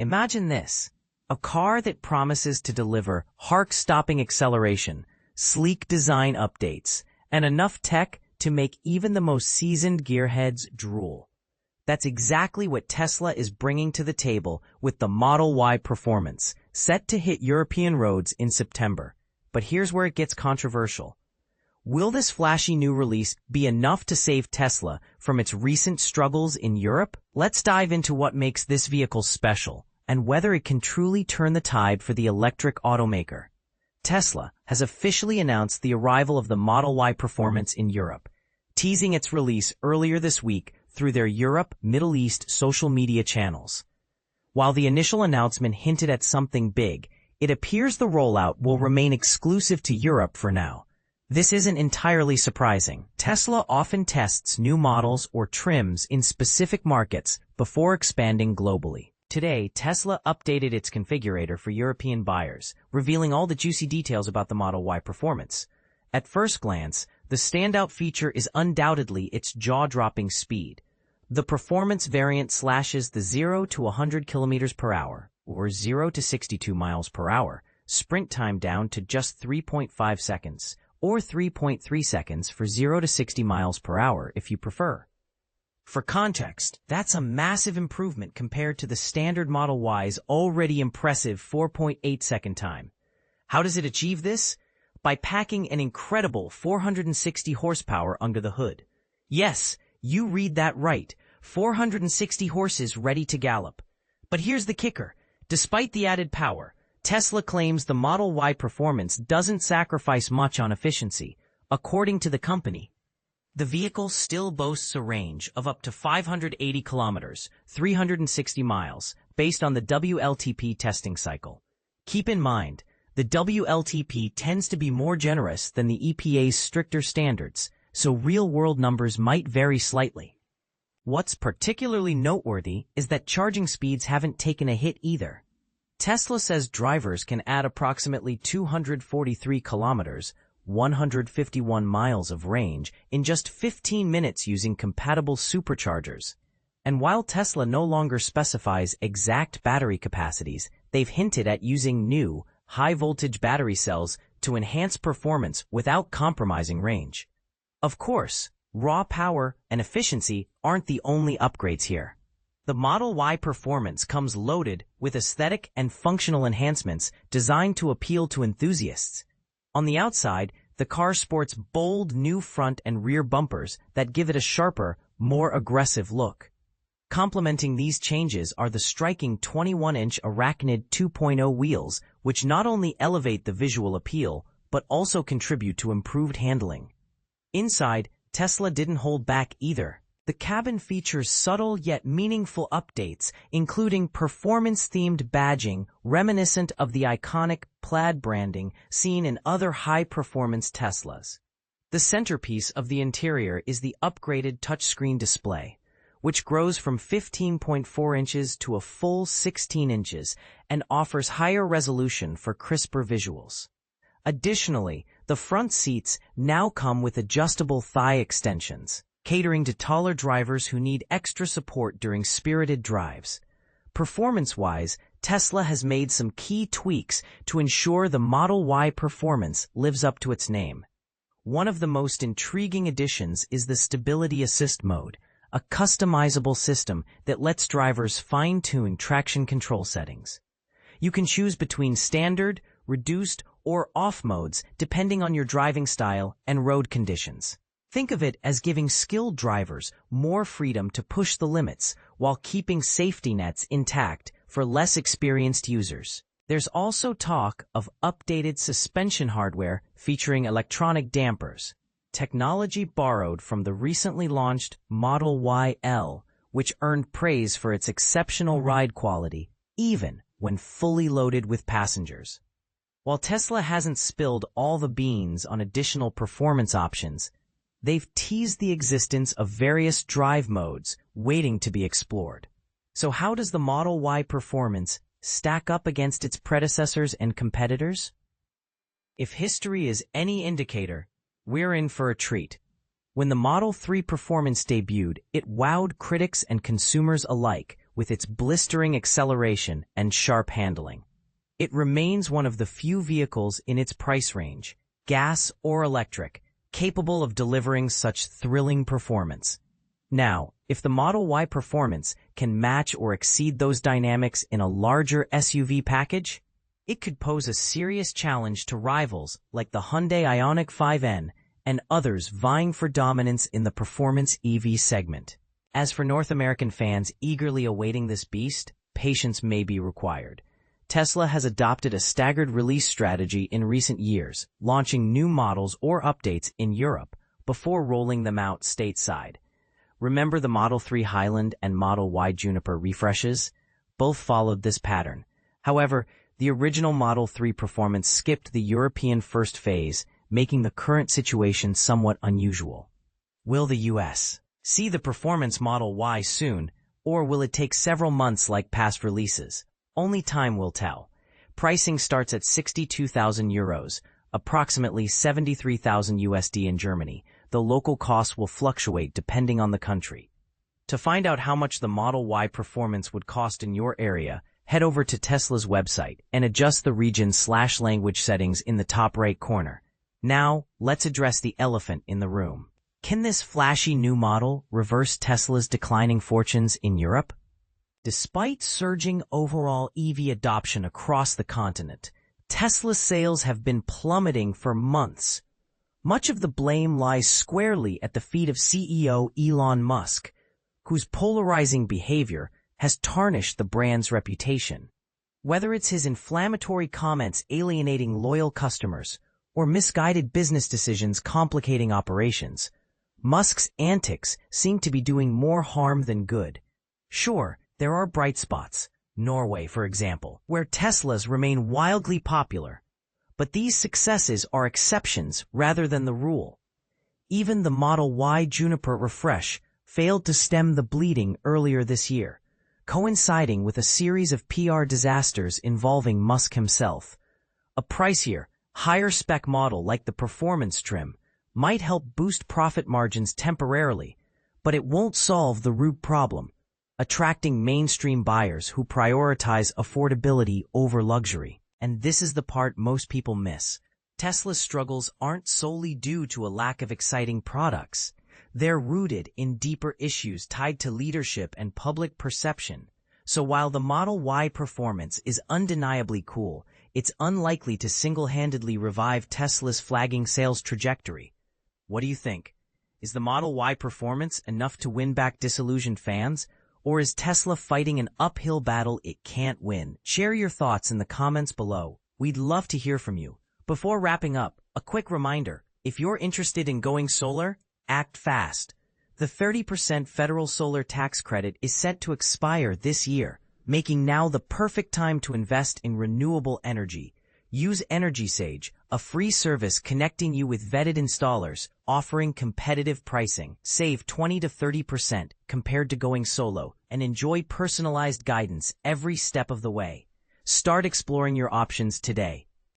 Imagine this, a car that promises to deliver heart-stopping acceleration, sleek design updates, and enough tech to make even the most seasoned gearheads drool. That's exactly what Tesla is bringing to the table with the Model Y Performance, set to hit European roads in September. But here's where it gets controversial. Will this flashy new release be enough to save Tesla from its recent struggles in Europe? Let's dive into what makes this vehicle special and whether it can truly turn the tide for the electric automaker. Tesla has officially announced the arrival of the Model Y Performance in Europe, teasing its release earlier this week through their Europe, Middle East social media channels. While the initial announcement hinted at something big, it appears the rollout will remain exclusive to Europe for now. This isn't entirely surprising. Tesla often tests new models or trims in specific markets before expanding globally. Today, Tesla updated its configurator for European buyers, revealing all the juicy details about the Model Y Performance. At first glance, the standout feature is undoubtedly its jaw-dropping speed. The Performance variant slashes the 0 to 100 km per hour, or 0 to 62 miles per hour, sprint time down to just 3.5 seconds, or 3.3 seconds for 0 to 60 miles per hour if you prefer. For context, that's a massive improvement compared to the standard Model Y's already impressive 4.8-second time. How does it achieve this? By packing an incredible 460 horsepower under the hood. Yes, you read that right, 460 horses ready to gallop. But here's the kicker. Despite the added power, Tesla claims the Model Y Performance doesn't sacrifice much on efficiency. According to the company, the vehicle still boasts a range of up to 580 kilometers, 360 miles, based on the WLTP testing cycle. Keep in mind, the WLTP tends to be more generous than the EPA's stricter standards, so real-world numbers might vary slightly. What's particularly noteworthy is that charging speeds haven't taken a hit either. Tesla says drivers can add approximately 243 kilometers, 151 miles of range in just 15 minutes using compatible superchargers. And while Tesla no longer specifies exact battery capacities, they've hinted at using new, high-voltage battery cells to enhance performance without compromising range. Of course, raw power and efficiency aren't the only upgrades here. The Model Y Performance comes loaded with aesthetic and functional enhancements designed to appeal to enthusiasts. On the outside, the car sports bold new front and rear bumpers that give it a sharper, more aggressive look. Complementing these changes are the striking 21-inch Arachnid 2.0 wheels, which not only elevate the visual appeal, but also contribute to improved handling. Inside, Tesla didn't hold back either. The cabin features subtle yet meaningful updates, including performance-themed badging reminiscent of the iconic plaid branding seen in other high-performance Teslas. The centerpiece of the interior is the upgraded touchscreen display, which grows from 15.4 inches to a full 16 inches and offers higher resolution for crisper visuals. Additionally, the front seats now come with adjustable thigh extensions, catering to taller drivers who need extra support during spirited drives. Performance-wise, Tesla has made some key tweaks to ensure the Model Y Performance lives up to its name. One of the most intriguing additions is the Stability Assist mode, a customizable system that lets drivers fine-tune traction control settings. You can choose between standard, reduced, or off modes depending on your driving style and road conditions. Think of it as giving skilled drivers more freedom to push the limits while keeping safety nets intact for less experienced users. There's also talk of updated suspension hardware featuring electronic dampers, technology borrowed from the recently launched Model Y-L, which earned praise for its exceptional ride quality, even when fully loaded with passengers. While Tesla hasn't spilled all the beans on additional performance options, they've teased the existence of various drive modes waiting to be explored. So how does the Model Y Performance stack up against its predecessors and competitors? If history is any indicator, we're in for a treat. When the Model 3 Performance debuted, it wowed critics and consumers alike with its blistering acceleration and sharp handling. It remains one of the few vehicles in its price range, gas or electric, capable of delivering such thrilling performance. Now, if the Model Y performance can match or exceed those dynamics in a larger SUV package, it could pose a serious challenge to rivals like the Hyundai Ioniq 5N and others vying for dominance in the performance EV segment. As for North American fans eagerly awaiting this beast, patience may be required. Tesla has adopted a staggered release strategy in recent years, launching new models or updates in Europe before rolling them out stateside. Remember the Model 3 Highland and Model Y Juniper refreshes? Both followed this pattern. However, the original Model 3 performance skipped the European first phase, making the current situation somewhat unusual. Will the US see the performance Model Y soon, or will it take several months like past releases? Only time will tell. Pricing starts at €62,000, approximately 73,000 USD in Germany, though local costs will fluctuate depending on the country. To find out how much the Model Y performance would cost in your area, head over to Tesla's website and adjust the region/language settings in the top right corner. Now, let's address the elephant in the room. Can this flashy new model reverse Tesla's declining fortunes in Europe? Despite surging overall EV adoption across the continent, Tesla sales have been plummeting for months. Much of the blame lies squarely at the feet of CEO Elon Musk, whose polarizing behavior has tarnished the brand's reputation. Whether it's his inflammatory comments alienating loyal customers or misguided business decisions complicating operations, Musk's antics seem to be doing more harm than good. Sure, there are bright spots, Norway, for example, where Teslas remain wildly popular. But these successes are exceptions rather than the rule. Even the Model Y Juniper refresh failed to stem the bleeding earlier this year, coinciding with a series of PR disasters involving Musk himself. A pricier, higher-spec model like the Performance trim might help boost profit margins temporarily, but it won't solve the root problem, attracting mainstream buyers who prioritize affordability over luxury. And this is the part most people miss. Tesla's struggles aren't solely due to a lack of exciting products. They're rooted in deeper issues tied to leadership and public perception. So while the Model Y performance is undeniably cool, it's unlikely to single-handedly revive Tesla's flagging sales trajectory. What do you think? Is the Model Y performance enough to win back disillusioned fans? Or is Tesla fighting an uphill battle it can't win? Share your thoughts in the comments below. We'd love to hear from you. Before wrapping up, a quick reminder, if you're interested in going solar, act fast. The 30% federal solar tax credit is set to expire this year, making now the perfect time to invest in renewable energy. Use EnergySage, a free service connecting you with vetted installers, offering competitive pricing. Save 20 to 30% compared to going solo, and enjoy personalized guidance every step of the way. Start exploring your options today.